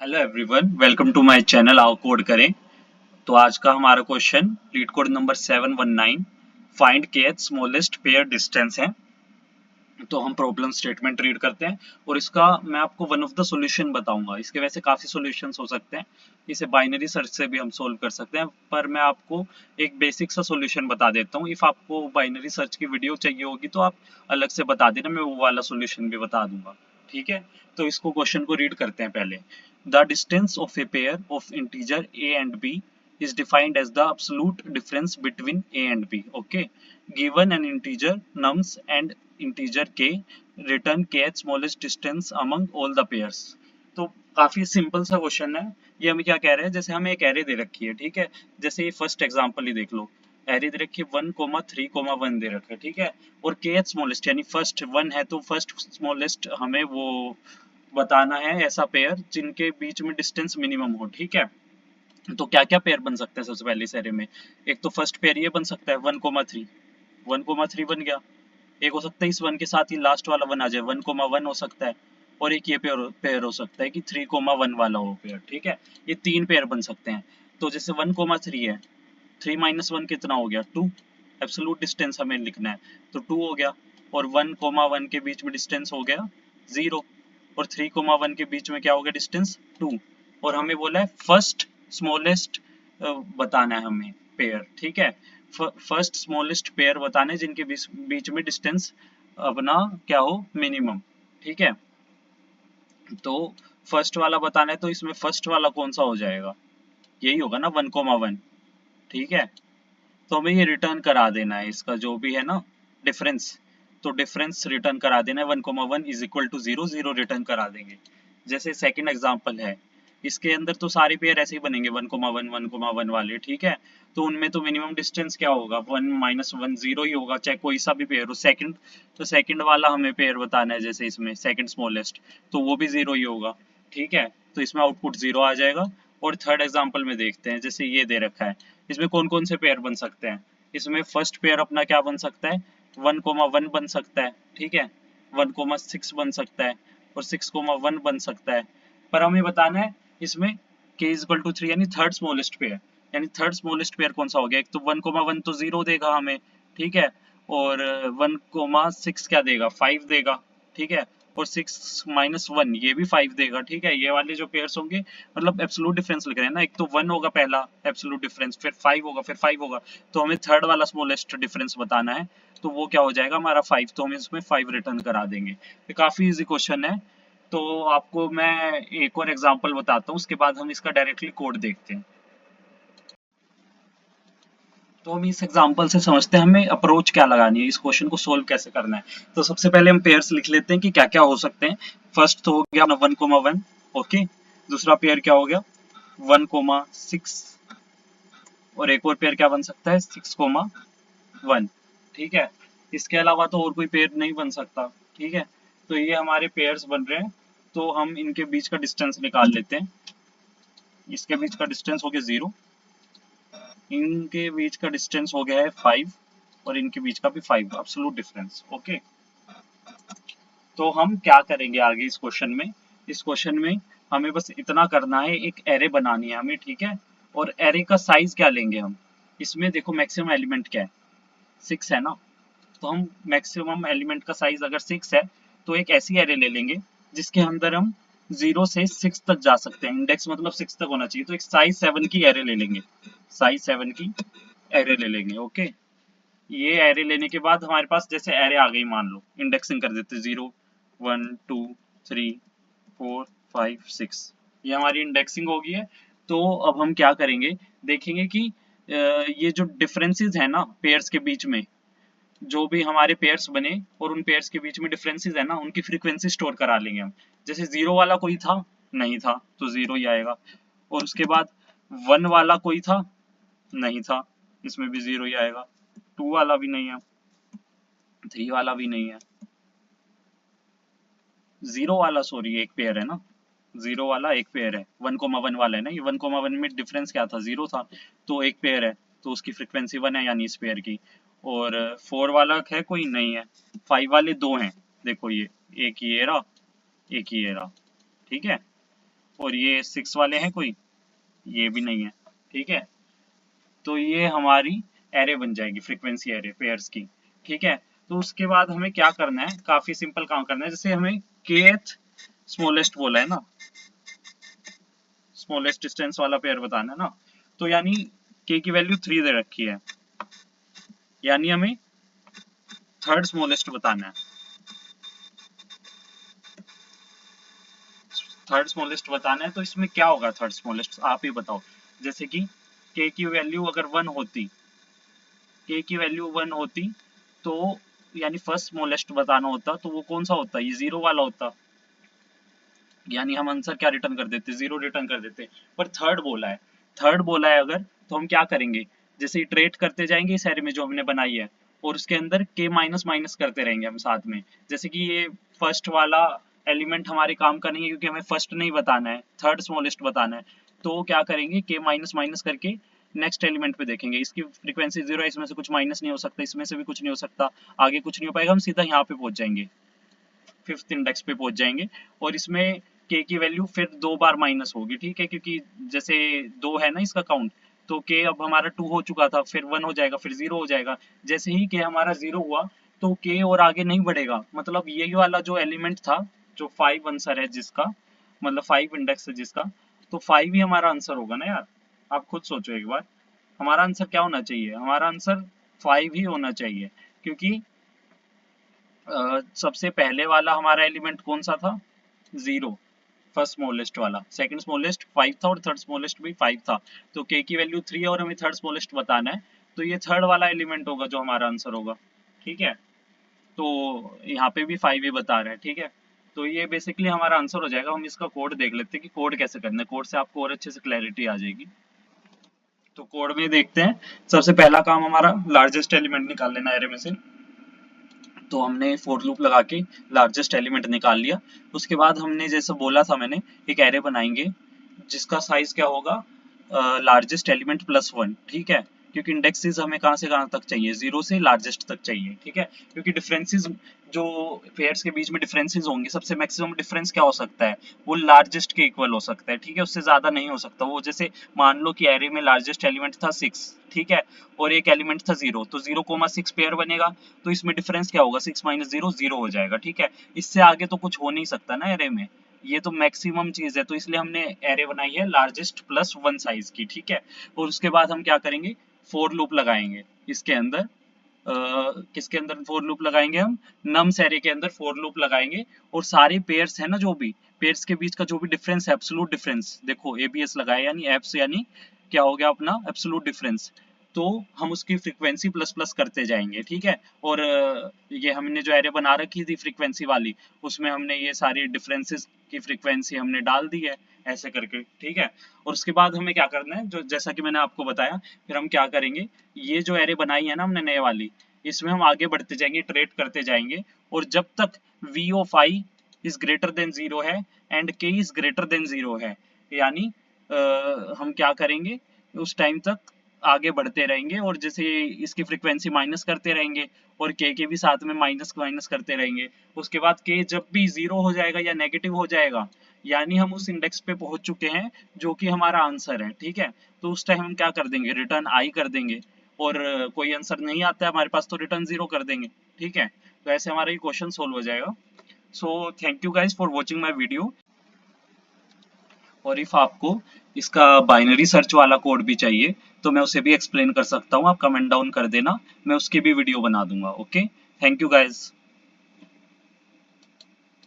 Hello everyone, welcome to my channel आओ code करें। तो आज का हमारा question LeetCode number 719 find kth smallest pair distance है। तो हम प्रॉब्लम स्टेटमेंट रीड करते हैं और इसका मैं आपको वन ऑफ द सॉल्यूशन बताऊंगा। इसके वैसे काफी सॉल्यूशंस हो सकते हैं, इसे बाइनरी सर्च से भी हम सोल्व कर सकते हैं, पर मैं आपको एक बेसिक सा सॉल्यूशन बता देता हूँ। इफ आपको बाइनरी सर्च की वीडियो चाहिए होगी तो आप अलग से बता देना, मैं वो वाला सॉल्यूशन भी बता दूंगा। ठीक है, तो इसको क्वेश्चन को रीड करते हैं पहले। The distance of a pair of integer A and B is defined as the absolute difference between a and b. Okay, given an integer nums and integer k, return kth smallest distance among all the pairs. तो काफी simple सा question है। ये हमें क्या कह रहे हैं, जैसे हमें एक एरे दे रखी है, ठीक है। जैसे ये फर्स्ट एग्जांपल ही देख लो, एरे दे रखी है 1,3,1 दे रखा है, ठीक है। और kth स्मॉलेस्ट यानी फर्स्ट 1 है तो फर्स्ट स्मॉलेस्ट हमें वो बताना है, ऐसा पेयर जिनके बीच में डिस्टेंस मिनिमम हो, ठीक है। तो क्या क्या पेयर बन सकते हैं सबसे पहले इस एरे में। एक तो फर्स्ट पेयर ये बन सकता है 1,3, 1,3 बन गया। एक हो सकता है इस वन के साथ ही लास्ट वाला वन आ जाए, 1,1 हो सकता है। और एक ये पेयर पेयर हो सकता है कि 3,1 वाला हो पेयर, ठीक है। ये तीन पेयर बन सकते हैं। तो जैसे 1,3 है, 3 - 1 कितना हो गया, 2। एब्सोल्यूट डिस्टेंस हमें लिखना है तो 2 हो गया। और 1,1 के बीच में डिस्टेंस हो गया 0। और 3,1 के बीच में क्या हो गया डिस्टेंस 2। और हमें बोला है फर्स्ट स्मॉलेस्ट बताना है हमें पेयर, ठीक है। फर्स्ट स्मॉलेस्ट पेयर बताने जिनके बीच बीच में डिस्टेंस अपना क्या हो मिनिमम, ठीक है। तो फर्स्ट वाला बताना है तो इसमें फर्स्ट वाला कौन सा हो जाएगा, यही होगा ना 1,1, ठीक है। तो हमें ये रिटर्न करा देना है, इसका जो भी है ना डिफरेंस। तो डिफरेंस रिटर्न करा देना है 1,1 इज इक्वल टू 0, 0 रिटर्न करा देंगे। जैसे सेकंड एग्जांपल है, इसके अंदर तो सारे पेयर ऐसे ही बनेंगे 1,1 1,1 वाले, ठीक है। तो उनमें तो मिनिमम डिस्टेंस क्या होगा, 1 - 1 0 ही होगा, चाहे कोई सा भी पेयर हो। सेकंड तो सेकंड वाला हमें पेयर बताना है, जैसे इसमें सेकंड स्मॉलेस्ट, तो वो भी 0 ही होगा, ठीक है। तो इसमें आउटपुट 0 आ जाएगा। और थर्ड एग्जांपल में देखते हैं, जैसे ये दे रखा है, इसमें कौन कौन से पेयर बन सकते हैं। इसमें फर्स्ट पेयर अपना क्या बन सकता है, 1,1 बन सकता है, ठीक है। 1,6 बन सकता है और 6,1 बन सकता है। पर हमें बताना है इसमें k = 3 यानी थर्ड स्मॉलेस्ट पेयर। यानी थर्ड स्मॉलेस्ट पेयर कौन सा हो गया, एक तो 1,1 तो 0 देगा हमें, ठीक है। और 1,6 क्या देगा, 5 देगा, ठीक है। और 6 - 1 ये भी 5 देगा, ठीक है। ये वाले जो पेयर्स होंगे, मतलब एब्सोल्यूट डिफरेंस लिख रहे हैं ना, एक तो 1 होगा पहला एब्सोल्यूट डिफरेंस, फिर 5 होगा, फिर 5 होगा। तो हमें थर्ड वाला स्मॉलेस्ट डिफरेंस बताना है, तो वो क्या हो जाएगा हमारा 5। तो हम इसमें 5 रिटर्न करा देंगे। ये काफी इजी क्वेश्चन है। तो आपको मैं एक और एग्जांपल बताता हूँ, उसके बाद हम इसका डायरेक्टली कोड देखते हैं। तो हम इस एग्जांपल से समझते हैं हमें अप्रोच क्या लगानी है, इस क्वेश्चन को सोल्व कैसे करना है। तो सबसे पहले हम पेयर्स लिख लेते हैं कि क्या क्या हो सकते हैं। फर्स्ट तो हो गया 1,1, ओके। दूसरा पेयर क्या हो गया 1,6। और एक और पेयर क्या बन सकता है 6,1, ठीक है। इसके अलावा तो और कोई पेयर नहीं बन सकता, ठीक है। तो ये हमारे पेयर्स बन रहे हैं। तो हम इनके बीच का डिस्टेंस निकाल लेते हैं। इसके बीच का डिस्टेंस हो गया 0, इनके बीच का डिस्टेंस हो गया है 5, और इनके बीच का भी 5, एब्सोल्यूट डिफरेंस, ओके। तो हम क्या करेंगे आगे इस क्वेश्चन में, इस क्वेश्चन में हमें बस इतना करना है, एक एरे बनानी है हमें, ठीक है। और एरे का साइज क्या लेंगे हम, इसमें देखो मैक्सिमम एलिमेंट क्या है 6 है ना। तो हम मैक्सिमम एलिमेंट का साइज अगर 6 है तो एक ऐसी एरे ले लेंगे जिसके अंदर हम 0 से 6 तक जा सकते हैं। इंडेक्स मतलब 6 तक होना चाहिए, तो एक साइज 7 की एरे ले लेंगे, साइज 7 की एरे ले लेंगे, ओके। ये एरे लेने के बाद हमारे पास जैसे एरे आ गई, मान लो इंडेक्सिंग कर देते 0 1 2 3 4 5 6, ये हमारी इंडेक्सिंग हो गई है। तो अब हम क्या करेंगे, देखेंगे कि ये जो डिफरेंसेस है ना पेयर्स के बीच में, जो भी हमारे पेयर्स बने और उन पेयर्स के बीच में डिफरेंसेस है ना, उनकी फ्रीक्वेंसी स्टोर करा लेंगे हम। जैसे 0 वाला कोई था, नहीं था, तो 0 ही आएगा। और उसके बाद 1 वाला कोई था, नहीं था, इसमें भी 0 ही आएगा। 2 वाला भी नहीं है, 3 वाला भी नहीं है, 0 वाला सॉरी एक पेयर है ना, 0 वाला एक पेयर है, 1,1 वाला है ना, ये 1,1 में डिफरेंस क्या था 0 था, तो एक पेयर है, तो उसकी फ्रीक्वेंसी 1 है यानी इस पेयर की। और 4 वाला है कोई, नहीं है। 5 वाले दो हैं, देखो ये एक ये रहा, एक ये रहा, ठीक है। और ये 6 वाले हैं कोई, ये भी नहीं है, ठीक है। तो ये हमारी एरे बन जाएगी, फ्रीक्वेंसी एरे पेयर्स की, ठीक है। तो उसके बाद हमें क्या करना है, काफी सिंपल काम करना है। जैसे हमें kth स्मॉलेस्ट बोला है ना, स्मॉलेस्ट डिस्टेंस वाला पेयर बताना है ना, तो यानी k की वैल्यू 3 दे रखी है, यानी हमें थर्ड स्मॉलेस्ट बताना है। थर्ड स्मॉलेस्ट बताना है, तो इसमें क्या होगा थर्ड स्मॉलेस्ट, आप ही बताओ। जैसे कि k की वैल्यू अगर 1 होती, k की वैल्यू 1 होती, तो यानी फर्स्ट स्मॉलेस्ट बताना होता, तो वो कौन सा होता, ये 0 वाला होता, यानी हम आंसर क्या रिटर्न कर देते, 0 रिटर्न कर देते। पर थर्ड बोला है, थर्ड बोला है अगर, तो हम क्या करेंगे, जैसे इटरेट करते जाएंगे इस एरे में जो हमने बनाई है, और उसके अंदर k माइनस माइनस करते रहेंगे हम साथ में। जैसे कि ये फर्स्ट वाला एलिमेंट हमारे काम का नहीं है, क्योंकि हमें फर्स्ट नहीं बताना है, थर्ड स्मॉलेस्ट बताना है। तो क्या करेंगे, k माइनस माइनस करके नेक्स्ट एलिमेंट पे देखेंगे, इसकी फ्रीक्वेंसी 0 है, इसमें से कुछ माइनस नहीं हो सकता, इसमें से भी कुछ नहीं हो सकता, आगे कुछ नहीं हो पाएगा, हम सीधा यहाँ पे पहुंच जाएंगे, फिफ्थ इंडेक्स पे पहुंच जाएंगे। और इसमें k की वैल्यू फिर 2 बार माइनस होगी, ठीक है, क्योंकि जैसे 2 है ना इसका काउंट, तो k अब हमारा 2 हो चुका था, फिर 1 हो जाएगा, फिर 0 हो जाएगा। जैसे ही k हमारा 0 हुआ, तो k और आगे नहीं बढ़ेगा, मतलब यही वाला जो एलिमेंट था, जो 5 आंसर है जिसका, मतलब 5 इंडेक्स है जिसका, तो 5 ही हमारा आंसर होगा ना यार। आप खुद सोचो एक बार, हमारा आंसर क्या होना चाहिए, हमारा आंसर 5 ही होना चाहिए, क्योंकि सबसे पहले वाला हमारा एलिमेंट कौन सा था, 0, फर्स्ट स्मॉलेस्ट वाला, सेकंड स्मॉलेस्ट 5 था, और थर्ड स्मॉलेस्ट भी 5 था। तो k की वैल्यू 3 है और हमें थर्ड स्मॉलेस्ट बताना है, तो ये थर्ड वाला एलिमेंट होगा जो हमारा आंसर होगा, ठीक है। तो यहाँ पे भी 5 ही बता रहा है, ठीक है। तो ये बेसिकली हमारा आंसर हो जाएगा। हम इसका कोड देख लेते हैं कि कोड कैसे करना है, कोड से आपको और अच्छे से क्लैरिटी आ जाएगी। तो कोड में देखते हैं, सबसे पहला काम हमारा लार्जेस्ट एलिमेंट निकाल लेना एरे में से। तो हमने फॉर लूप लगा के लार्जेस्ट एलिमेंट निकाल लिया। उसके बाद हमने जैसे बोला था मैंने, एक एरे बनाएंगे जिसका साइज क्या होगा, लार्जेस्ट एलिमेंट प्लस 1, ठीक है। क्योंकि इंडेक्सेस हमें कहाँ से कहाँ तक चाहिए, 0 से लार्जेस्ट तक चाहिए, ठीक है। क्योंकि डिफरेंसेस जो पेयर्स के बीच में डिफरेंसेस होंगे, सबसे मैक्सिमम डिफरेंस क्या हो सकता है, वो लार्जेस्ट के इक्वल हो सकता है, ठीक है, उससे ज्यादा नहीं हो सकता। वो जैसे मान लो कि एरे में लार्जेस्ट एलिमेंट था 6, ठीक है, और एक एलिमेंट था 0, तो 0,6 पेयर बनेगा, तो इसमें डिफरेंस क्या होगा, 6 माइनस 0 0 हो जाएगा, ठीक है। इससे आगे तो कुछ हो नहीं सकता ना एरे में, ये तो मैक्सिमम चीज है, तो इसलिए हमने एरे बनाई है लार्जेस्ट प्लस 1 साइज की, ठीक है। और उसके बाद हम क्या करेंगे, फोर लूप लगाएंगे इसके अंदर, किसके अंदर फोर लूप लगाएंगे, हम नम्स एरे के अंदर फोर लूप लगाएंगे। और सारे पेयर्स है ना, जो भी पेयर्स के बीच का जो भी डिफरेंस है, एब्सोल्यूट डिफरेंस, देखो एबीएस लगाया, यानी एब्स यानी क्या हो गया अपना एब्सोल्यूट डिफरेंस, तो हम उसकी फ्रीक्वेंसी प्लस प्लस करते जाएंगे, ठीक है। और ये हमने जो एरे बना रखी थी फ्रीक्वेंसी वाली, उसमें हमने ये सारी डिफरेंसेस की फ्रीक्वेंसी हमने डाल दी है, ऐसे करके, ठीक है। और उसके बाद हमें क्या करना है, जो जैसा कि मैंने आपको बताया, फिर हम क्या करेंगे, ये जो एरे बनाई है ना हमने नए वाली, इसमें हम आगे बढ़ते जाएंगे, ट्रेड करते जाएंगे, और जब तक v of i is greater than 0 है and k is greater than 0 है, यानी हम क्या करेंगे, उस टाइम तक आगे बढ़ते रहेंगे, और जैसे इसकी फ्रीक्वेंसी माइनस करते रहेंगे, और k के भी साथ में माइनस माइनस करते रहेंगे। उसके बाद k जब भी 0 हो जाएगा या नेगेटिव हो जाएगा, यानी हम उस इंडेक्स पे पहुंच चुके हैं जो कि हमारा आंसर है, ठीक है। तो उस टाइम हम क्या कर देंगे, रिटर्न आई कर देंगे, और कोई आंसर नहीं आता है हमारे पास तो रिटर्न 0 कर देंगे, ठीक है। तो ऐसे हमारा ये क्वेश्चन सोल्व हो जाएगा। So thank you guys for watching my video. और इफ आपको इसका बाइनरी सर्च वाला कोड भी चाहिए, तो मैं उसे भी एक्सप्लेन कर सकता हूँ, आप कमेंट डाउन कर देना, मैं उसकी भी वीडियो बना दूंगा। Okay, thank you guys.